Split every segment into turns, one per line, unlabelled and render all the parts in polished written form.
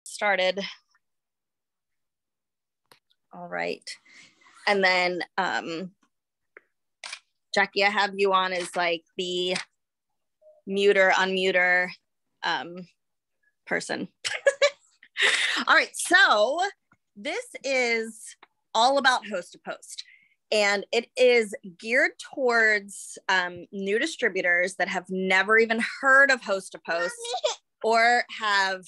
started. All right. And then Jackie, I have you on as like the muter, unmuter person. All right, so this is all about Host to Post, and it is geared towards new distributors that have never even heard of Host to Post or have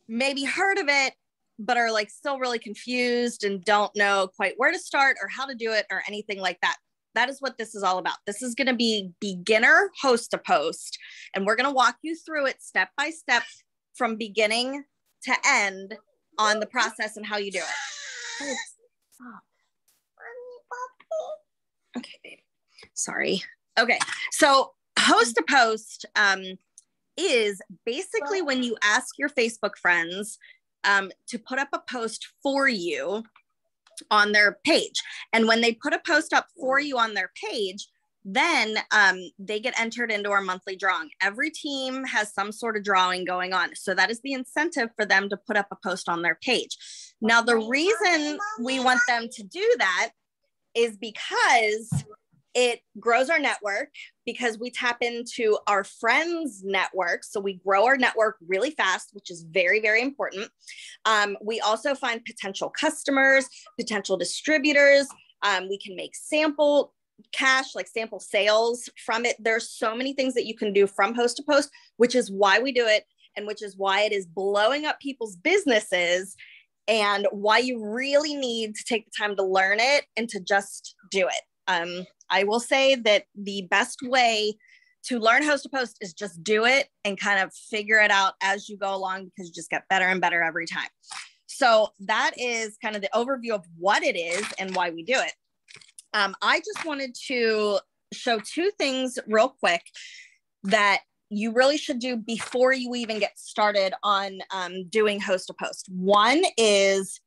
maybe heard of it, but are like still really confused and don't know quite where to start or how to do it or anything like that. That is what this is all about. This is going to be beginner Host to Post, and we're going to walk you through it step by step from beginning to end on the process and how you do it. Okay, babe. Sorry. Okay, so Host to Post is basically when you ask your Facebook friends to put up a post for you on their page. And when they put a post up for you on their page, then they get entered into our monthly drawing. Every team has some sort of drawing going on. So that is the incentive for them to put up a post on their page. Now, the reason we want them to do that is because it grows our network, because we tap into our friends' network. So we grow our network really fast, which is very, very important. We also find potential customers, potential distributors. We can make sample cash, like sample sales from it. There's so many things that you can do from Host to Post, which is why we do it, and which is why it is blowing up people's businesses, and why you really need to take the time to learn it and to just do it. I will say that the best way to learn Host to Post is just do it and kind of figure it out as you go along, because you just get better and better every time. So that is kind of the overview of what it is and why we do it. I just wanted to show two things real quick that you really should do before you even get started on doing Host to Post. One is,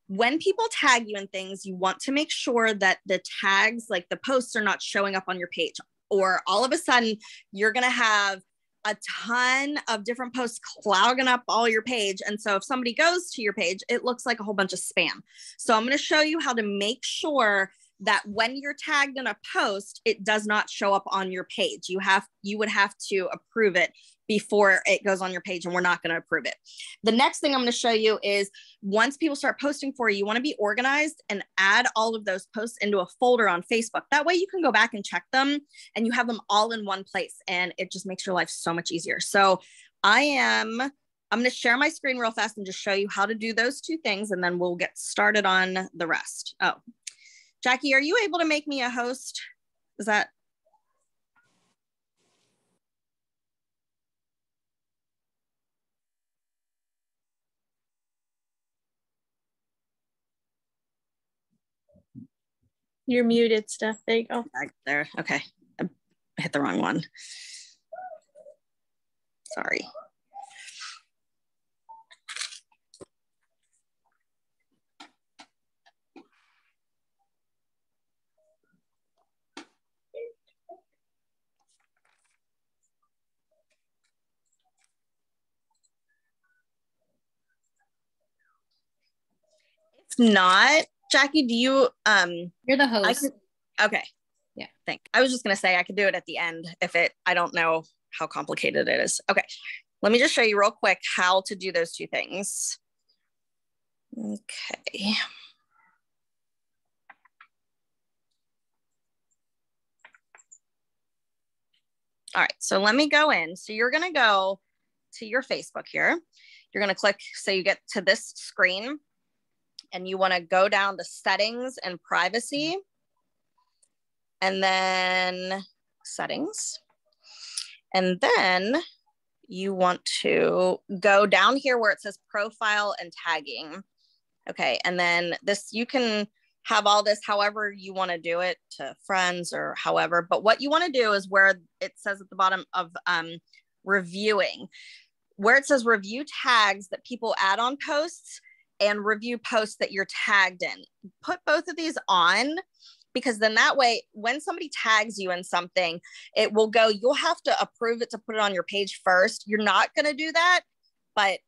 when people tag you in things, you want to make sure that the tags, like the posts, are not showing up on your page, or all of a sudden you're going to have a ton of different posts clogging up all your page. And so if somebody goes to your page, it looks like a whole bunch of spam. So I'm going to show you how to make sure that when you're tagged in a post, it does not show up on your page. You would have to approve it before it goes on your page, and we're not going to approve it. The next thing I'm going to show you is, once people start posting for you, you want to be organized and add all of those posts into a folder on Facebook. That way you can go back and check them, and you have them all in one place, and it just makes your life so much easier. So I'm going to share my screen real fast and just show you how to do those two things, and then we'll get started on the rest. Oh, Jackie, are you able to make me a host? Is that?
You're muted, Steph. There you go.
Back there. Okay. I hit the wrong one. Sorry. It's not. Jackie, do you
You're the host.
Okay. Yeah, thanks. I was just gonna say I could do it at the end if I don't know how complicated it is. Okay, let me just show you real quick how to do those two things. Okay. All right, so let me go in. So you're gonna go to your Facebook here. You're gonna click, so you get to this screen, and you wanna go down to settings and privacy, and then settings. And then you want to go down here where it says profile and tagging. Okay, and then this, you can have all this however you want to do it, to friends or however, but what you want to do is where it says at the bottom of reviewing, where it says review tags that people add on posts and review posts that you're tagged in. Put both of these on, because then that way, when somebody tags you in something, it will go, you'll have to approve it to put it on your page first. You're not going to do that but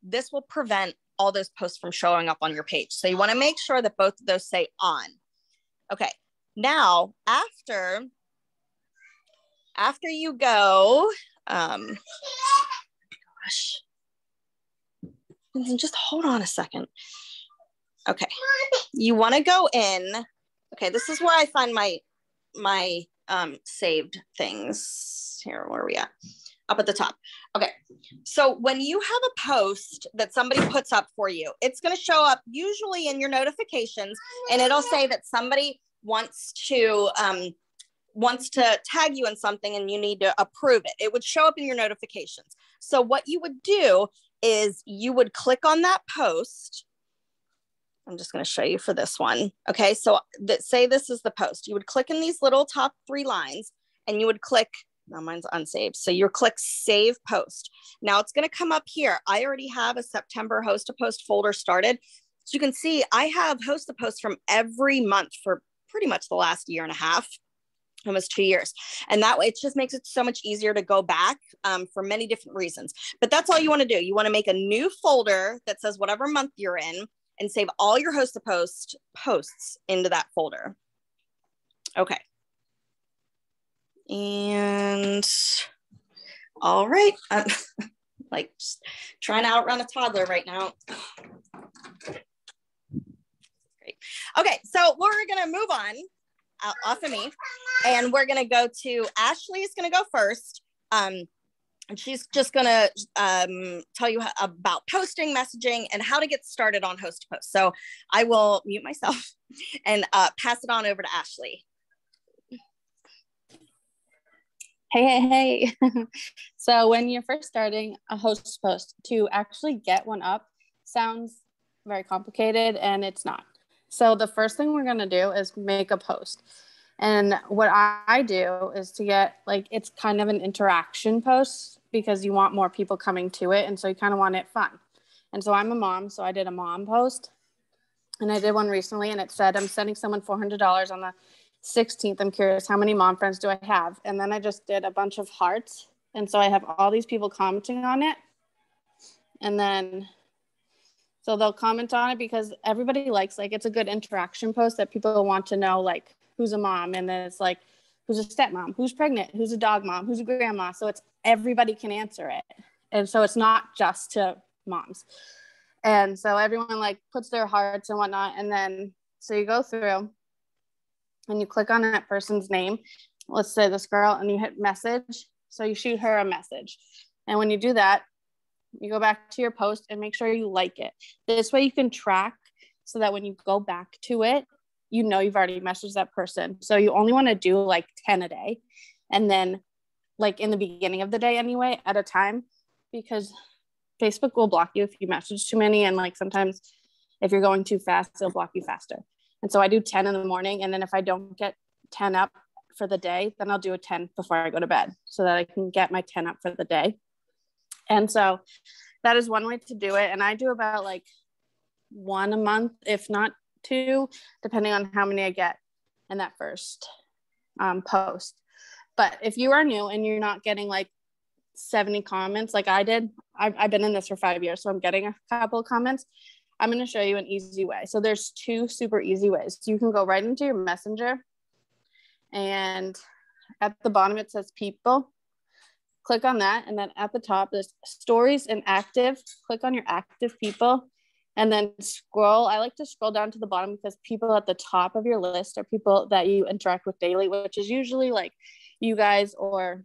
this will prevent all those posts from showing up on your page. So you want to make sure that both of those say on. Okay, now after you go, gosh, just hold on a second. Okay, you want to go in. Okay, this is where I find my saved things. Here, where are we at? Up at the top. Okay, so when you have a post that somebody puts up for you, it's going to show up usually in your notifications, and it'll say that somebody wants to tag you in something and you need to approve it. It would show up in your notifications. So what you would do is you would click on that post. I'm just going to show you for this one. Okay, so say this is the post. You would click in these little top 3 lines and you would click, now mine's unsaved. So you click save post. Now it's going to come up here. I already have a September host a post folder started. So you can see I have host a post from every month for pretty much the last year and a half, almost 2 years. And that way it just makes it so much easier to go back for many different reasons. But that's all you want to do. You want to make a new folder that says whatever month you're in and save all your host to post posts into that folder. Okay. And all right. I'm like just trying to outrun a toddler right now. Great. Okay, so we're gonna move on off of me, and we're gonna go to Ashley is gonna go first. And she's just gonna tell you about posting, messaging, and how to get started on host to post. So I will mute myself and pass it on over to Ashley.
Hey. So when you're first starting a host post, to actually get one up sounds very complicated, and it's not. So the first thing we're gonna do is make a post. And what I do is to get, like, it's kind of an interaction post because you want more people coming to it. And so you kind of want it fun. And so I'm a mom, so I did a mom post. And I did one recently, and it said, I'm sending someone $400 on the 16th. I'm curious, how many mom friends do I have? And then I just did a bunch of hearts. And so I have all these people commenting on it. And then, so they'll comment on it because everybody likes, like, it's a good interaction post that people want to know, like, who's a mom. And then it's like, who's a stepmom, who's pregnant, who's a dog mom, who's a grandma. So it's everybody can answer it. And so it's not just to moms. And so everyone like puts their hearts and whatnot. And then, so you go through and you click on that person's name. Let's say this girl, and you hit message. So you shoot her a message. And when you do that, you go back to your post and make sure you like it. This way you can track so that when you go back to it, you know you've already messaged that person. So you only want to do like 10 a day. And then like in the beginning of the day anyway, at a time, because Facebook will block you if you message too many. And like sometimes if you're going too fast, it'll block you faster. And so I do 10 in the morning. And then if I don't get 10 up for the day, then I'll do a 10 before I go to bed so that I can get my 10 up for the day. And so that is one way to do it. And I do about like 1 a month, if not 2, depending on how many I get in that first post. But if you are new and you're not getting like 70 comments like I did, I've been in this for 5 years, so I'm getting a couple of comments. I'm going to show you an easy way. So there's 2 super easy ways. So you can go right into your messenger, and at the bottom it says people. Click on that, and then at the top there's stories and active. Click on your active people, and then scroll. I like to scroll down to the bottom because people at the top of your list are people that you interact with daily, which is usually like you guys or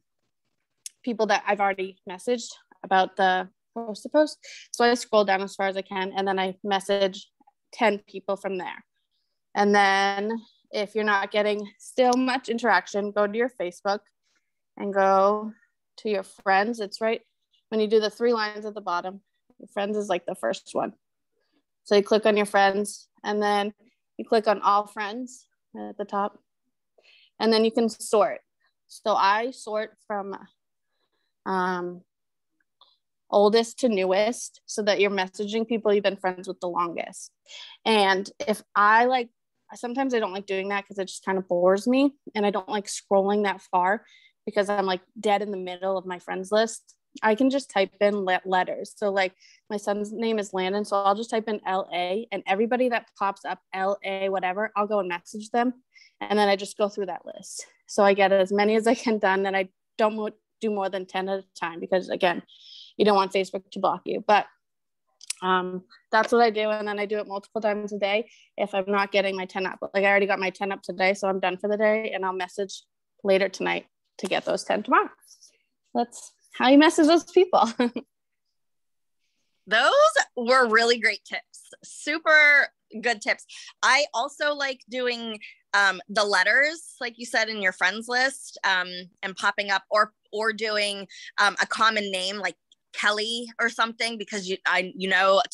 people that I've already messaged about the post to post. So I scroll down as far as I can, and then I message 10 people from there. And then if you're not getting still much interaction, go to your Facebook and go to your friends. It's right when you do the 3 lines at the bottom. Your friends is like the first one. So you click on your friends, and then you click on all friends at the top, and then you can sort. So I sort from oldest to newest so that you're messaging people you've been friends with the longest. And if I like, sometimes I don't like doing that because it just kind of bores me, and I don't like scrolling that far because I'm like dead in the middle of my friends list. I can just type in letters. So like my son's name is Landon. So I'll just type in LA, and everybody that pops up LA, whatever, I'll go and message them. And then I just go through that list. So I get as many as I can done. And I don't do more than 10 at a time, because again, you don't want Facebook to block you. But that's what I do. And then I do it multiple times a day if I'm not getting my 10 up. Like I already got my 10 up today, so I'm done for the day, and I'll message later tonight to get those 10 tomorrow. That's how you message those people.
Those were really great tips. Super good tips. I also like doing the letters, like you said, in your friends list, and popping up, or doing a common name like Kelly or something, because a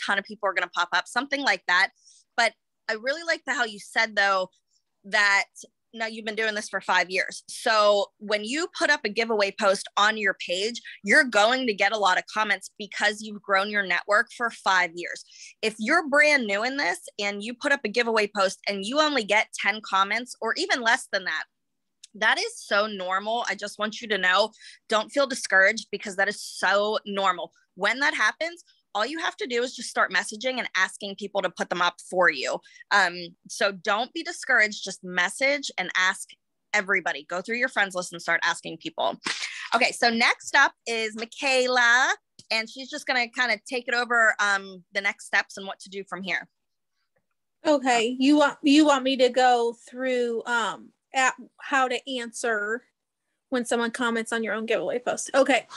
ton of people are going to pop up, something like that. But I really like how you said though that now you've been doing this for 5 years. So when you put up a giveaway post on your page, you're going to get a lot of comments because you've grown your network for 5 years. If you're brand new in this and you put up a giveaway post and you only get 10 comments or even less than that, that is so normal. I just want you to know, don't feel discouraged, because that is so normal. When that happens, all you have to do is just start messaging and asking people to put them up for you. So don't be discouraged. Just message and ask everybody. Go through your friends list and start asking people. Okay, so next up is Michaela, and she's just going to kind of take it over, the next steps and what to do from here.
Okay, you want me to go through how to answer when someone comments on your own giveaway post. Okay,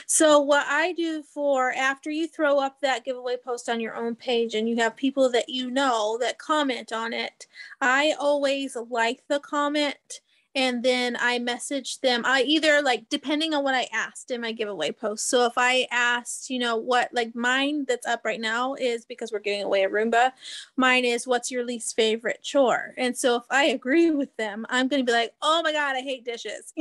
so what I do for after you throw up that giveaway post on your own page and you have people that you know that comment on it, I always like the comment, and then I message them. I either, like, depending on what I asked in my giveaway post. So if I asked, what, like mine that's up right now is, because we're giving away a Roomba, mine is, what's your least favorite chore? And so if I agree with them, I'm going to be like, oh my God, I hate dishes,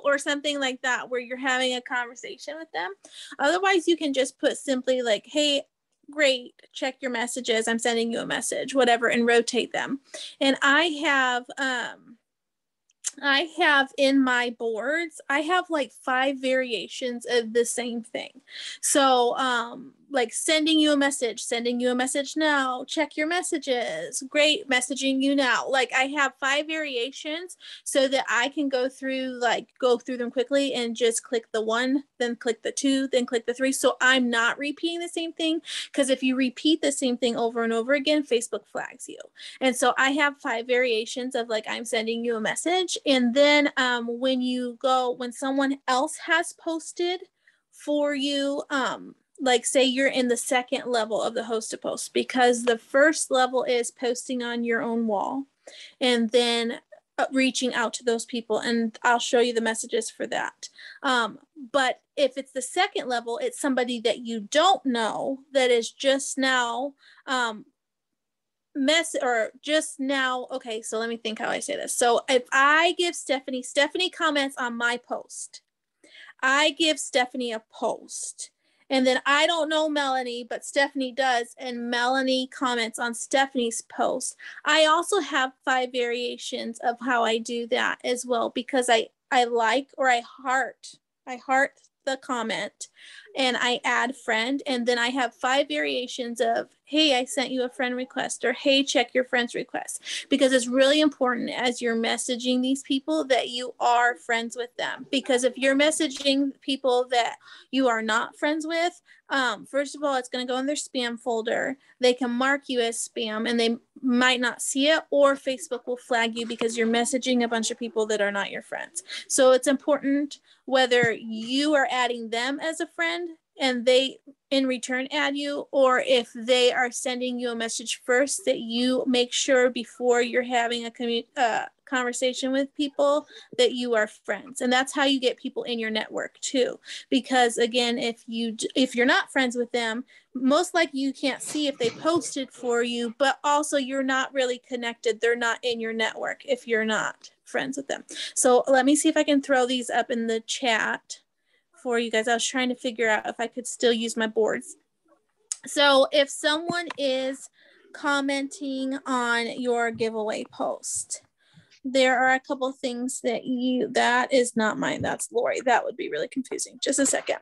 or something like that, where you're having a conversation with them. Otherwise, you can just put simply like, hey, great, check your messages, I'm sending you a message, whatever, and rotate them. And I have in my boards, I have like 5 variations of the same thing. So like sending you a message now, check your messages, great, messaging you now. Like I have 5 variations so that I can go through them quickly and just click the 1, then click the 2, then click the 3. So I'm not repeating the same thing, because if you repeat the same thing over and over again, Facebook flags you. And so I have 5 variations of like, I'm sending you a message. And then when someone else has posted for you, like say you're in the second level of the host to post, because the first level is posting on your own wall and then reaching out to those people. And I'll show you the messages for that. But if it's the second level, it's somebody that you don't know that is just now, okay, so let me think how I say this. So if I give Stephanie comments on my post, I give Stephanie a post, and then I don't know Melanie, but Stephanie does, and Melanie comments on Stephanie's post. I also have 5 variations of how I do that as well, because I like, or I heart the comment and I add friend, and then I have 5 variations of, hey, I sent you a friend request, or hey, check your friends request, because it's really important as you're messaging these people that you are friends with them. Because if you're messaging people that you are not friends with, first of all, it's going to go in their spam folder. They can mark you as spam and they might not see it, or Facebook will flag you because you're messaging a bunch of people that are not your friends. So it's important, whether you are adding them as a friend and they in return add you, or if they are sending you a message first, that you make sure before you're having a conversation with people that you are friends. And that's how you get people in your network too. Because again, if you're not friends with them, most likely you can't see if they posted for you, but also you're not really connected. They're not in your network if you're not friends with them. So let me see if I can throw these up in the chat for you guys. I was trying to figure out if I could still use my boards. So if someone is commenting on your giveaway post, there are a couple things that is not mine. That's Lori. That would be really confusing. Just a second.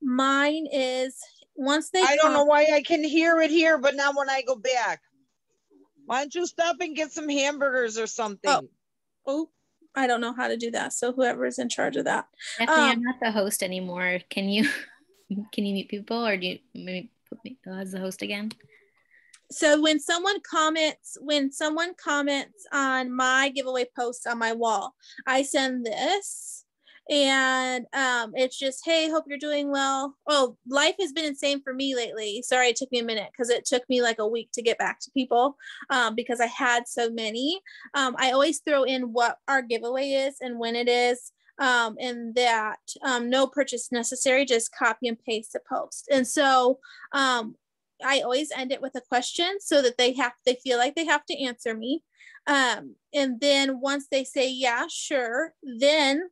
Mine is once they
I don't know why I can hear it here, but not when I go back. Why don't you stop and get some hamburgers or something?
Oh, I don't know how to do that. So whoever is in charge of that.
Stephanie, I'm not the host anymore. Can you mute people, or do you maybe put me as the host again?
So when someone comments on my giveaway post on my wall, I send this, and it's just, hey, hope you're doing well. Oh, life has been insane for me lately. Sorry, it took me a minute because it took me like a week to get back to people because I had so many. I always throw in what our giveaway is and when it is. And that no purchase necessary, just copy and paste the post. And so I always end it with a question so that they feel like they have to answer me. And then once they say, yeah, sure, then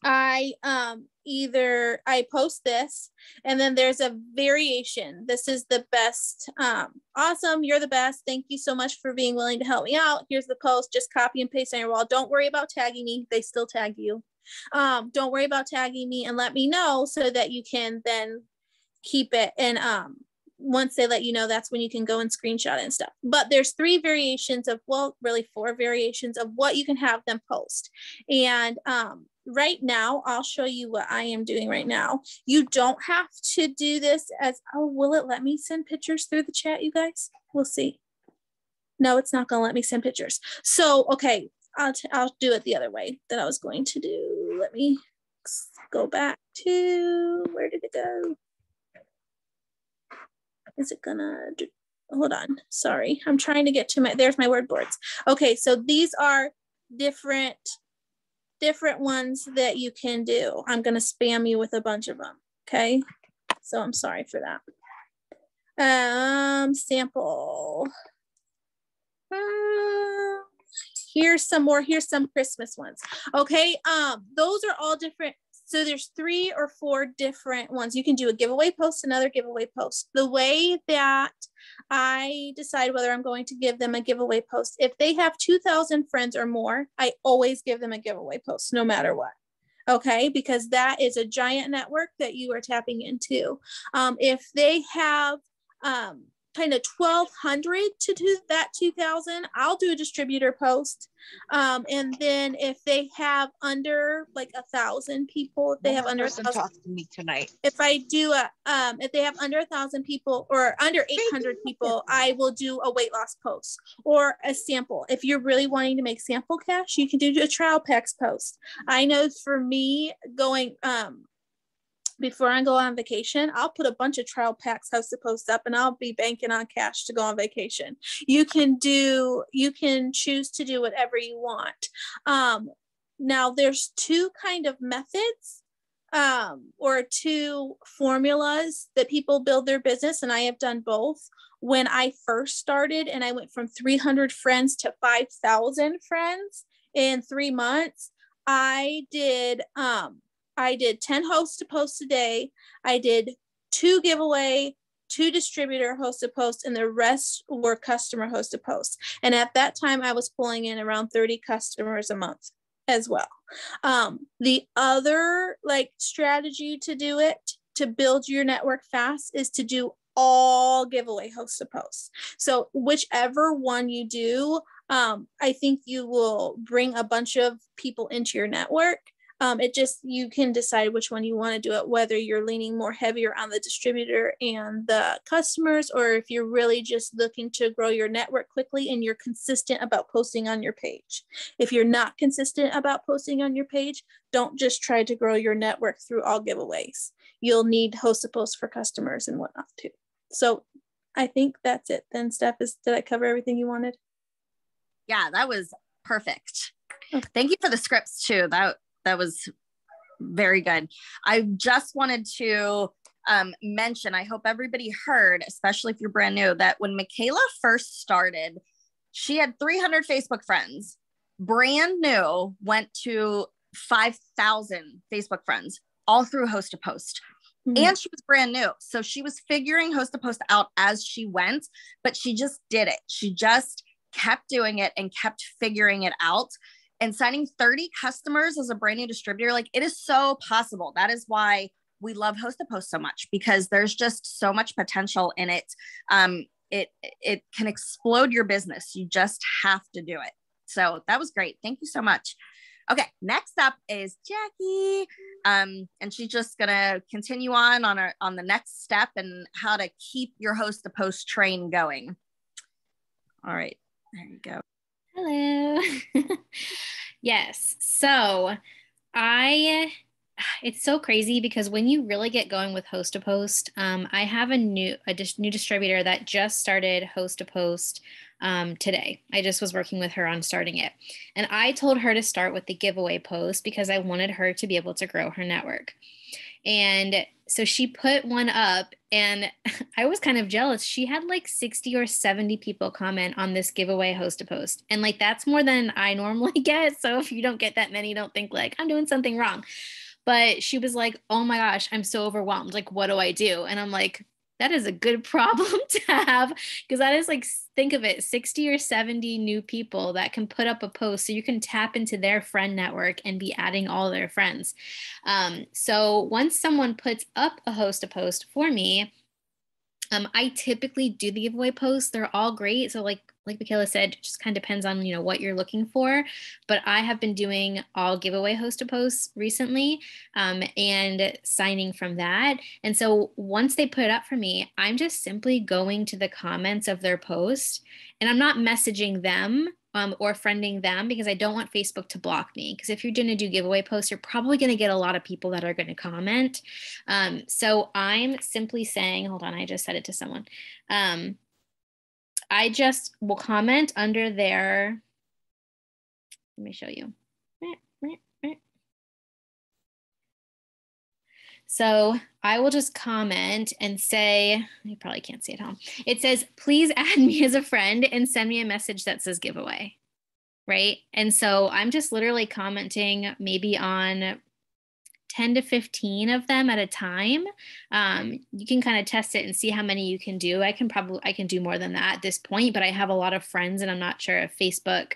I post this, and then there's a variation. This is the best. Awesome. You're the best. Thank you so much for being willing to help me out. Here's the post. Just copy and paste on your wall. Don't worry about tagging me. They still tag you. Don't worry about tagging me, and let me know so that you can then keep it. And once they let you know, that's when you can go and screenshot it and stuff. But there's 3 variations of, well, really 4 variations of what you can have them post. And right now, I'll show you what I am doing right now. You don't have to do this as, oh, will it let me send pictures through the chat, you guys? We'll see. No, it's not going to let me send pictures. So, okay, I'll do it the other way that I was going to do. Let me go back to, where did it go? Is it gonna do, hold on, sorry. I'm trying to get to there's my word boards. Okay, so these are different ones that you can do. I'm gonna spam you with a bunch of them, okay? So I'm sorry for that. Sample. Here's some Christmas ones. Okay, those are all different. So there's 3 or 4 different ones. You can do a giveaway post, another giveaway post. The way that I decide whether I'm going to give them a giveaway post, if they have 2,000 friends or more, I always give them a giveaway post, no matter what. Okay, because that is a giant network that you are tapping into. If they have kind of 1,200 to do that 2,000, I'll do a distributor post. And then if they have under like 1,000 people, if they have under 1,000,
talk to me tonight.
If I do if they have under 1,000 people or under 800 people, I will do a weight loss post or a sample. If you're really wanting to make sample cash, you can do a trial packs post. I know for me going before I go on vacation, I'll put a bunch of trial packs house to post up, and I'll be banking on cash to go on vacation. You can choose to do whatever you want. Now there's 2 kind of methods or 2 formulas that people build their business, and I have done both. When I first started and I went from 300 friends to 5,000 friends in 3 months, I did 10 host to post a day. I did 2 giveaway, 2 distributor host to post, and the rest were customer host to post. And at that time, I was pulling in around 30 customers a month as well. The other strategy to do it, to build your network fast, is to do all giveaway host to post. So whichever one you do, I think you will bring a bunch of people into your network. You can decide which one you want to do it, whether you're leaning more heavier on the distributor and the customers, or if you're really just looking to grow your network quickly and you're consistent about posting on your page. If you're not consistent about posting on your page, don't just try to grow your network through all giveaways. You'll need host to post for customers and whatnot too. So I think that's it then, Steph. Did I cover everything you wanted?
Yeah, that was perfect. Okay. Thank you for the scripts too. That was very good. I just wanted to mention, I hope everybody heard, especially if you're brand new, that when Michaela first started, she had 300 Facebook friends. Brand new, went to 5,000 Facebook friends, all through host to post. Mm-hmm. And she was brand new. So she was figuring host to post out as she went, but she just did it. She just kept doing it and kept figuring it out. And signing 30 customers as a brand new distributor, like it is so possible. That is why we love Host to Post so much, because there's just so much potential in it. It can explode your business. You just have to do it. So that was great. Thank you so much. Okay, next up is Jackie. And she's just gonna continue on the next step and how to keep your Host to Post train going. All right, there you go.
Hello. Yes. So it's so crazy because when you really get going with Host to Post, I have a new distributor that just started Host to Post today. I just was working with her on starting it. And I told her to start with the giveaway post because I wanted her to be able to grow her network. And so she put one up and I was kind of jealous. She had like 60 or 70 people comment on this giveaway Host to Post. And like, that's more than I normally get. So if you don't get that many, don't think like I'm doing something wrong. But she was like, oh my gosh, I'm so overwhelmed. Like, what do I do? And I'm like, that is a good problem to have, because that is like, think of it, 60 or 70 new people that can put up a post so you can tap into their friend network and be adding all their friends. So once someone puts up a Host to Post for me, I typically do the giveaway posts. They're all great. So like Michaela said, it just kind of depends on, what you're looking for. But I have been doing all giveaway Host to Posts recently and signing from that. And so once they put it up for me, I'm just simply going to the comments of their post and I'm not messaging them or friending them because I don't want Facebook to block me. Because if you're going to do giveaway posts, you're probably going to get a lot of people that are going to comment. So I'm simply saying, hold on, I just said it to someone. I just will comment under their, let me show you. So I will just comment and say, you probably can't see it, huh? It says, please add me as a friend and send me a message that says giveaway, right? And so I'm just literally commenting maybe on 10 to 15 of them at a time. You can kind of test it and see how many you can do. I can do more than that at this point, but I have a lot of friends and I'm not sure if Facebook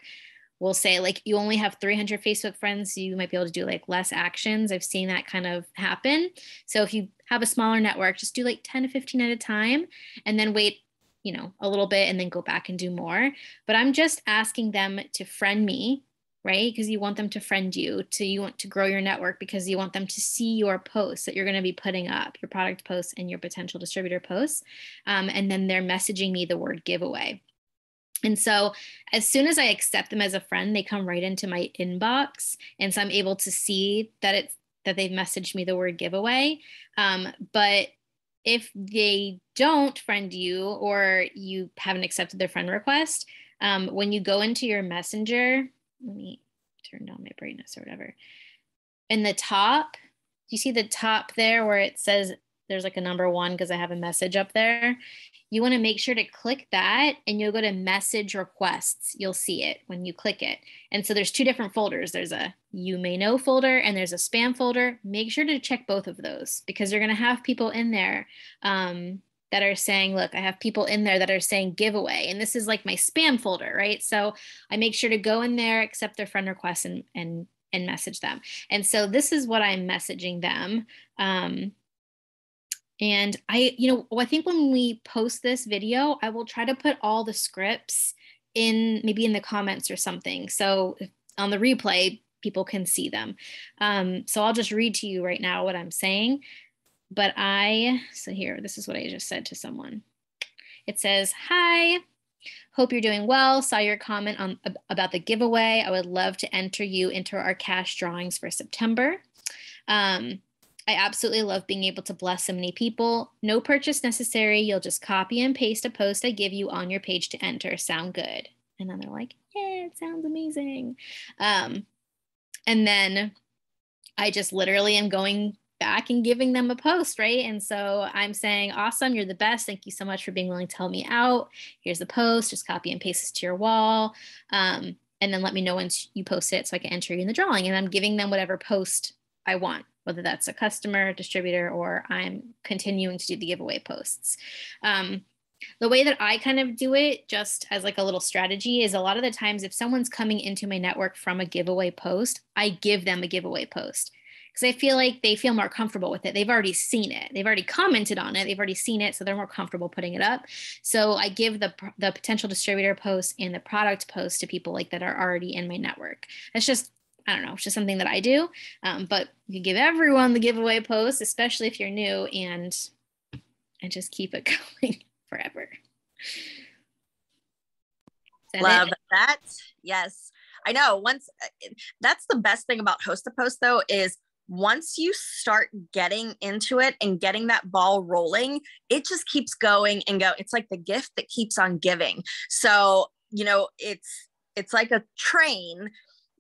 will say like you only have 300 Facebook friends, so you might be able to do like less actions. I've seen that kind of happen. So if you have a smaller network, just do like 10 to 15 at a time and then wait, a little bit and then go back and do more. But I'm just asking them to friend me, right? Because you want them to friend you, you want to grow your network because you want them to see your posts that you're going to be putting up, your product posts and your potential distributor posts. And then they're messaging me the word giveaway. And so as soon as I accept them as a friend, they come right into my inbox. And so I'm able to see that they've messaged me the word giveaway. But if they don't friend you or you haven't accepted their friend request, when you go into your messenger, let me turn down my brightness or whatever. In the top, you see the top there where it says there's like a number 1 because I have a message up there. You want to make sure to click that and you'll go to message requests. You'll see it when you click it. And so there's 2 different folders. There's a you may know folder and there's a spam folder. Make sure to check both of those because you're going to have people in there that are saying, look, I have people in there that are saying giveaway. And this is like my spam folder, right? So I make sure to go in there, accept their friend requests and message them. And so this is what I'm messaging them. And I think when we post this video, I will try to put all the scripts maybe in the comments or something. So on the replay, people can see them. So I'll just read to you right now what I'm saying. But so here, this is what I just said to someone. It says, hi, hope you're doing well. Saw your comment about the giveaway. I would love to enter you into our cash drawings for September. I absolutely love being able to bless so many people. No purchase necessary. You'll just copy and paste a post I give you on your page to enter. Sound good? And then they're like, yeah, it sounds amazing. And then I just literally am going back and giving them a post, right? And so I'm saying, awesome, you're the best. Thank you so much for being willing to help me out. Here's the post, just copy and paste this to your wall. And then let me know once you post it so I can enter you in the drawing. And I'm giving them whatever post I want, whether that's a customer, distributor, or I'm continuing to do the giveaway posts. The way that I kind of do it, just as like a little strategy, is a lot of the times if someone's coming into my network from a giveaway post, I give them a giveaway post because I feel like they feel more comfortable with it. They've already seen it. They've already commented on it. They've already seen it. So they're more comfortable putting it up. So I give the potential distributor post and the product post to people like that are already in my network. That's just, I don't know, it's just something that I do. But you give everyone the giveaway post, especially if you're new, and just keep it going forever.
Love that. Yes. I know. That's the best thing about Host to Post though, is once you start getting into it and getting that ball rolling, it just keeps going and go. It's like the gift that keeps on giving. So, it's like a train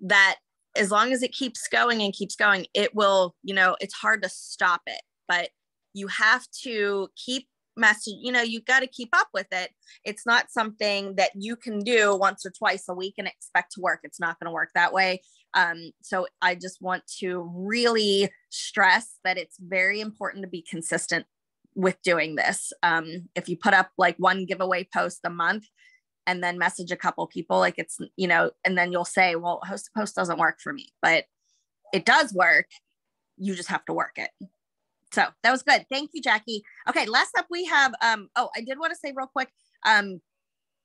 that as long as it keeps going and keeps going, it will, it's hard to stop it, but you have to keep message, you got to keep up with it. It's not something that you can do once or twice a week and expect to work. It's not going to work that way. So I just want to really stress that it's very important to be consistent with doing this. If you put up like one giveaway post a month and then message a couple people, like it's, and then you'll say, well, Host to Post doesn't work for me, but it does work. You just have to work it. So that was good. Thank you, Jackie. Okay, last up we have, I did want to say real quick,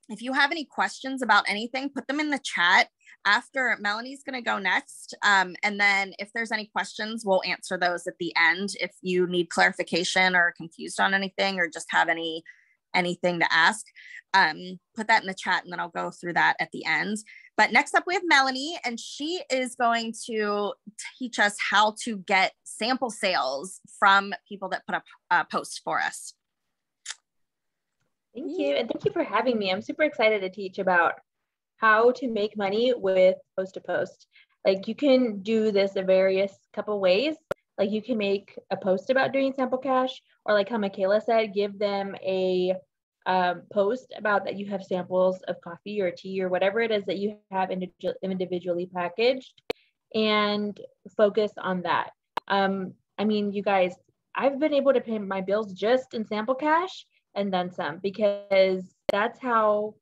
if you have any questions about anything, put them in the chat. After Melanie's going to go next. And then if there's any questions, we'll answer those at the end. If you need clarification or confused on anything or just have anything to ask, put that in the chat and then I'll go through that at the end. But next up we have Melanie, and she is going to teach us how to get sample sales from people that put up posts for us.
Thank you. And thank you for having me. I'm super excited to teach about how to make money with Host to Post. Like, you can do this a various couple ways. Like, you can make a post about doing sample cash, or like how Michaela said, give them a post about that you have samples of coffee or tea or whatever it is that you have individually packaged, and focus on that. I mean, you guys, I've been able to pay my bills just in sample cash and then some, because that's how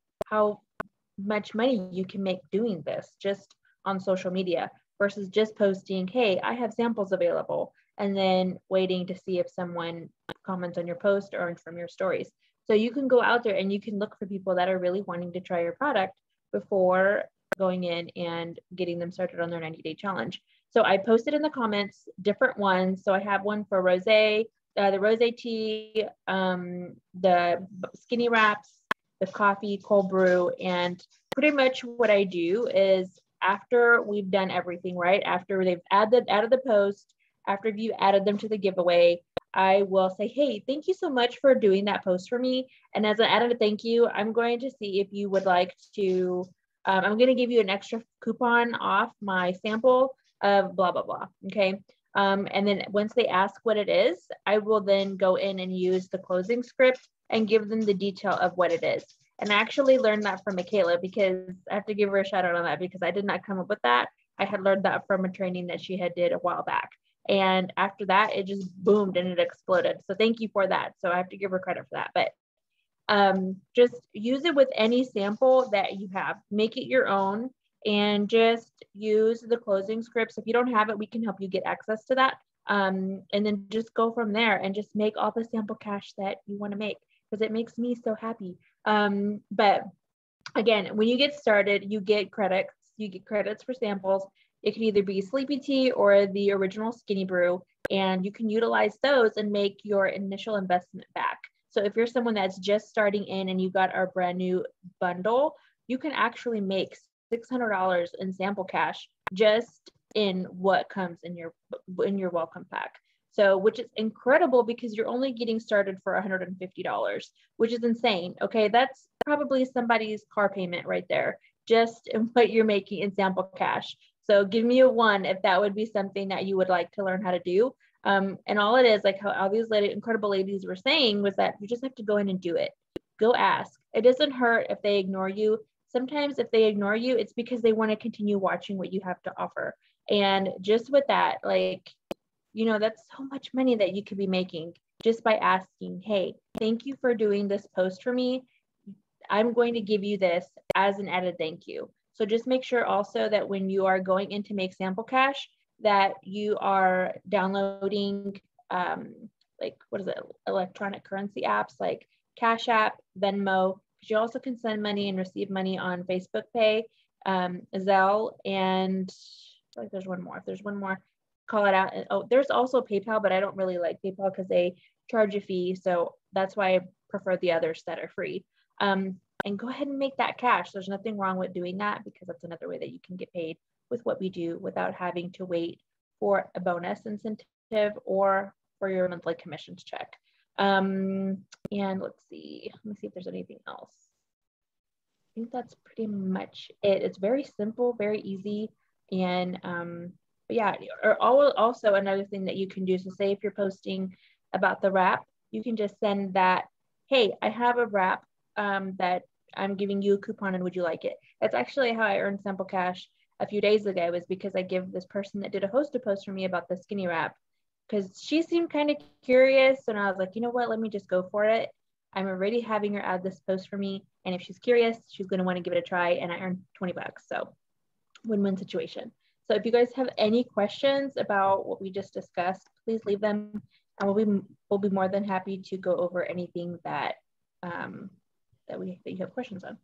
much money you can make doing this just on social media versus just posting, hey, I have samples available, and then waiting to see if someone comments on your post or from your stories. So you can go out there and you can look for people that are really wanting to try your product before going in and getting them started on their 90-day challenge. So I posted in the comments different ones. So I have one for rosé, the rosé tea, the skinny wraps, the coffee, cold brew. And pretty much what I do is, after we've done everything, right? After they've added the post, after you've added them to the giveaway, I will say, hey, thank you so much for doing that post for me. And as an added thank you, I'm going to see if you would like to, I'm going to give you an extra coupon off my sample of blah, blah, blah. Okay. And then once they ask what it is, I will then go in and use the closing script and give them the detail of what it is. And I actually learned that from Michaela, because I have to give her a shout out on that, because I did not come up with that. I had learned that from a training that she had did a while back. And after that, it just boomed and it exploded. So thank you for that. So I have to give her credit for that. But just use it with any sample that you have. Make it your own and just use the closing scripts. If you don't have it, we can help you get access to that. And then just go from there and just make all the sample cash that you want to make, because it makes me so happy. But again, when you get started, you get credits. You get credits for samples. It can either be Sleepy Tea or the original Skinny Brew, and you can utilize those and make your initial investment back. So if you're someone that's just starting in and you got our brand new bundle, you can actually make $600 in sample cash just in what comes in your welcome pack. So, which is incredible, because you're only getting started for $150, which is insane. Okay, that's probably somebody's car payment right there, just in what you're making in sample cash. So give me a 1 if that would be something that you would like to learn how to do. And all it is, like how all these incredible ladies were saying, was that you just have to go in and do it. Go ask. It doesn't hurt if they ignore you. Sometimes if they ignore you, it's because they want to continue watching what you have to offer. And just with that, like, that's so much money that you could be making. just by asking, hey, thank you for doing this post for me. I'm going to give you this as an added thank you. So just make sure also that when you are going in to make sample cash, that you are downloading like, what is it, electronic currency apps like Cash App, Venmo, because you also can send money and receive money on Facebook Pay, Zelle, and like there's one more. If there's one more, call it out. And, oh, there's also PayPal, but I don't really like PayPal because they charge a fee. So that's why I prefer the others that are free. And go ahead and make that cash. There's nothing wrong with doing that, because that's another way that you can get paid with what we do without having to wait for a bonus incentive or for your monthly commissions check. And let's see, let me see if there's anything else. I think that's pretty much it. It's very simple, very easy. And but yeah, or also another thing that you can do, so say if you're posting about the wrap, you can just send that, hey, I have a wrap that I'm giving you a coupon and would you like it? That's actually how I earned sample cash a few days ago, was because I give this person that did a host a post for me about the skinny wrap, because she seemed kind of curious, and I was like, you know what, let me just go for it. I'm already having her add this post for me, and if she's curious, she's going to want to give it a try, and I earned 20 bucks. So win-win situation. So if you guys have any questions about what we just discussed, please leave them, and we'll be more than happy to go over anything that that you have questions on.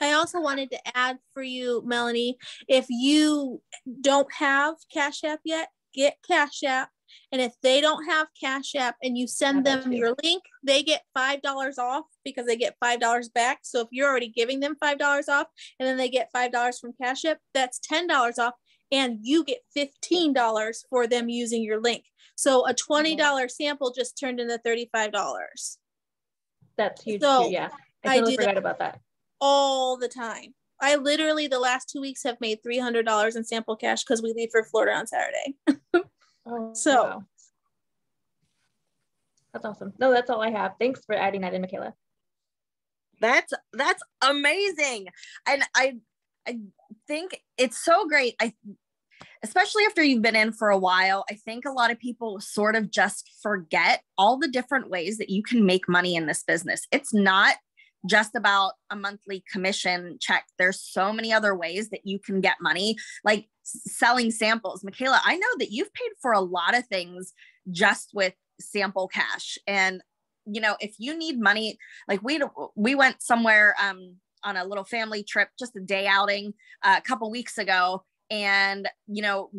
I also wanted to add for you, Melanie, if you don't have Cash App yet, get Cash App. And if they don't have Cash App and you send them your link, they get $5 off, because they get $5 back. So if you're already giving them $5 off and then they get $5 from Cash App, that's $10 off, and you get $15 for them using your link. So a $20 sample just turned into $35.
That's huge
So
too, yeah. I totally forgot about that.
All the time. I literally the last 2 weeks have made $300 in sample cash because we leave for Florida on Saturday.
Oh,
so
wow. That's awesome. No, that's all I have. Thanks for adding that in, Michaela.
That's amazing. And I think it's so great. Especially after you've been in for a while, I think a lot of people sort of just forget all the different ways that you can make money in this business. It's not just about a monthly commission check. There's so many other ways that you can get money, like selling samples. Michaela, I know that you've paid for a lot of things just with sample cash. And, you know, if you need money, like we went somewhere on a little family trip, just a day outing a couple weeks ago. And, you know,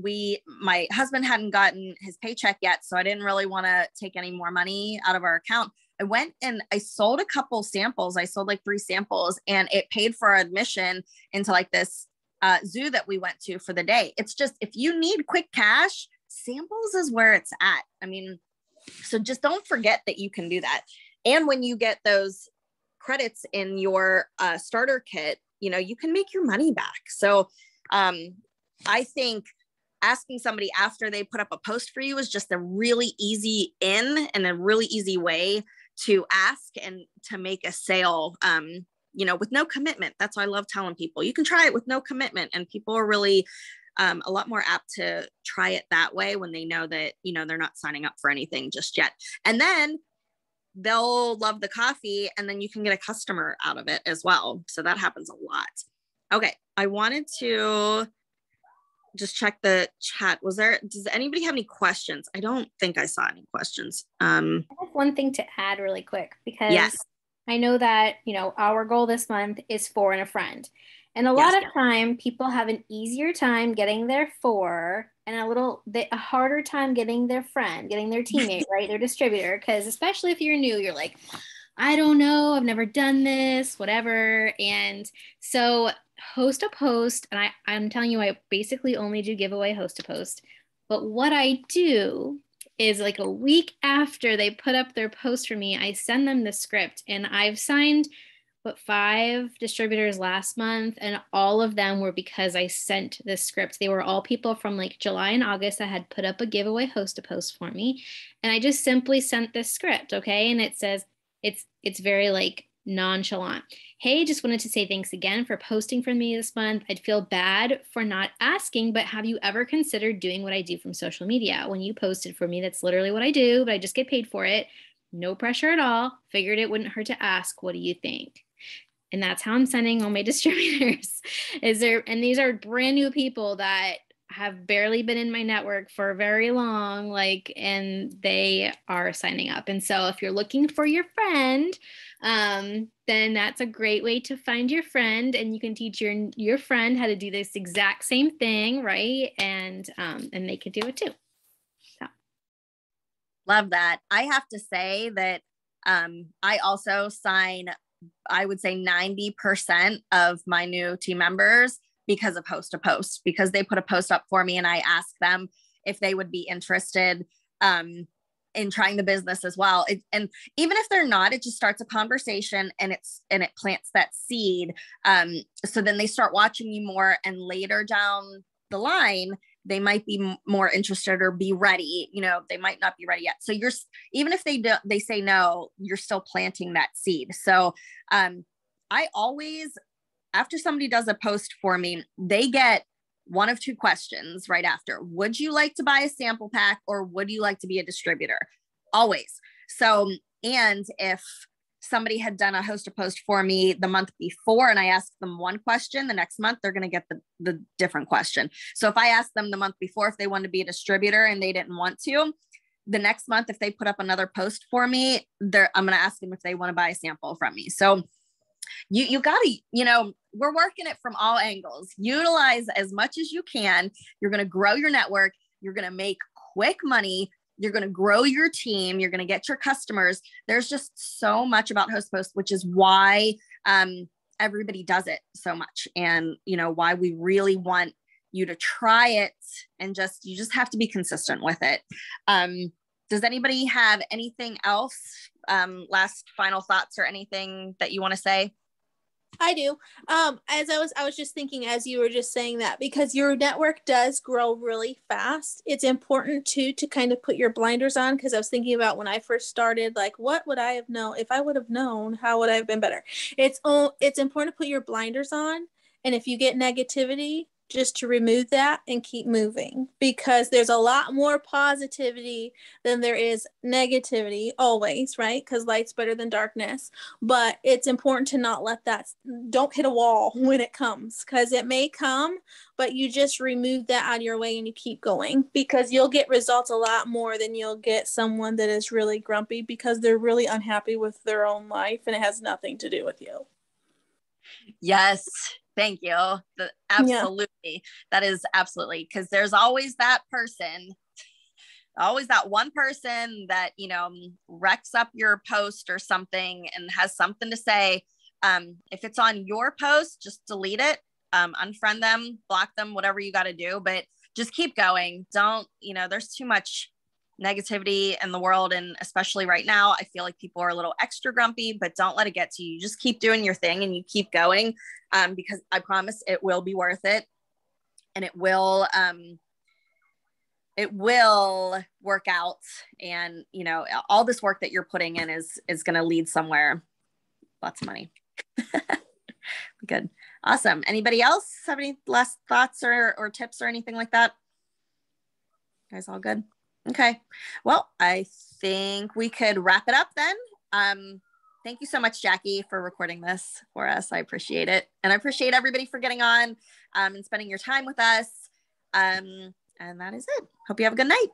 my husband hadn't gotten his paycheck yet, so I didn't really want to take any more money out of our account. I went and I sold a couple samples. I sold like 3 samples, and it paid for our admission into like this zoo that we went to for the day. It's just, if you need quick cash, samples is where it's at. I mean, so just don't forget that you can do that. And when you get those credits in your starter kit, you know, you can make your money back. So, I think asking somebody after they put up a post for you is just a really easy in and a really easy way to ask and to make a sale, you know, with no commitment. That's why I love telling people you can try it with no commitment, and people are really a lot more apt to try it that way when they know that, you know, they're not signing up for anything just yet. And then they'll love the coffee, and then you can get a customer out of it as well. So that happens a lot. Okay. I wanted to just check the chat. Does anybody have any questions? I don't think I saw any questions.
I have one thing to add really quick, because
yes.
I know that, you know, our goal this month is 4 and a friend. And a lot of time people have an easier time getting their 4 and a harder time getting their friend, getting their teammate, right? Their distributor. Because especially if you're new, you're like, I don't know, I've never done this, whatever. And so host a post, and I'm telling you, I basically only do giveaway host a post. But what I do is, like, a week after they put up their post for me, I send them the script, and I've signed 5 distributors last month, and all of them were because I sent the script. They were all people from like July and August that had put up a giveaway host a post for me, and I just simply sent this script. Okay. And it says, it's very like nonchalant. Hey, just wanted to say thanks again for posting for me this month. I'd feel bad for not asking, but have you ever considered doing what I do from social media? When you posted for me, that's literally what I do, but I just get paid for it. No pressure at all. Figured it wouldn't hurt to ask. What do you think? And that's how I'm sending all my distributors. And these are brand new people that have barely been in my network for very long, and they are signing up. And so if you're looking for your friend, then that's a great way to find your friend, and you can teach your friend how to do this exact same thing, right? And they can do it too. So.
Love that. I have to say that I also sign, I would say 90% of my new team members because of Host to Post, because they put a post up for me and I ask them if they would be interested in trying the business as well. And even if they're not, it just starts a conversation and it plants that seed. So then they start watching you more, and later down the line, they might be more interested or be ready. They might not be ready yet. So even if they say no, you're still planting that seed. So I always, after somebody does a post for me, they get one of two questions right after. Would you like to buy a sample pack, or would you like to be a distributor? Always. So, and if somebody had done a Host to Post for me the month before and I asked them one question, the next month they're going to get the different question. So if I asked them the month before if they wanted to be a distributor and they didn't want to, the next month, if they put up another post for me, I'm going to ask them if they want to buy a sample from me. So you got to, we're working it from all angles. Utilize as much as you can. You're going to grow your network. You're going to make quick money. You're going to grow your team. You're going to get your customers. There's just so much about Host to Post, which is why everybody does it so much. And, why we really want you to try it, and you just have to be consistent with it. Does anybody have anything else? Last final thoughts or anything that you want to say?
I do. As I was just thinking as you were just saying that, because your network does grow really fast, it's important to kind of put your blinders on. Because I was thinking about when I first started, what would I have known? If I would have known, how would I have been better? It's important to put your blinders on. And if you get negativity, just to remove that and keep moving, because there's a lot more positivity than there is negativity always, right? Because light's better than darkness. But it's important to not let don't hit a wall when it comes, because it may come, but you just remove that out of your way and you keep going, because you'll get results a lot more than you'll get someone that is really grumpy because they're really unhappy with their own life and it has nothing to do with you.
Yes. Thank you. Absolutely. Yeah. That is absolutely, because there's always that person, always that one person that, wrecks up your post or something and has something to say. If it's on your post, just delete it, unfriend them, block them, whatever you got to do, but just keep going. Don't, there's too much negativity in the world. And especially right now, I feel like people are a little extra grumpy, but don't let it get to you. Just keep doing your thing and you keep going, because I promise it will be worth it. And it will work out. And, all this work that you're putting in is going to lead somewhere. Lots of money. Good. Awesome. Anybody else have any last thoughts or tips or anything like that? You guys all good? Okay. Well, I think we could wrap it up then. Thank you so much, Jackie, for recording this for us. I appreciate it. And I appreciate everybody for getting on and spending your time with us. And that is it. Hope you have a good night.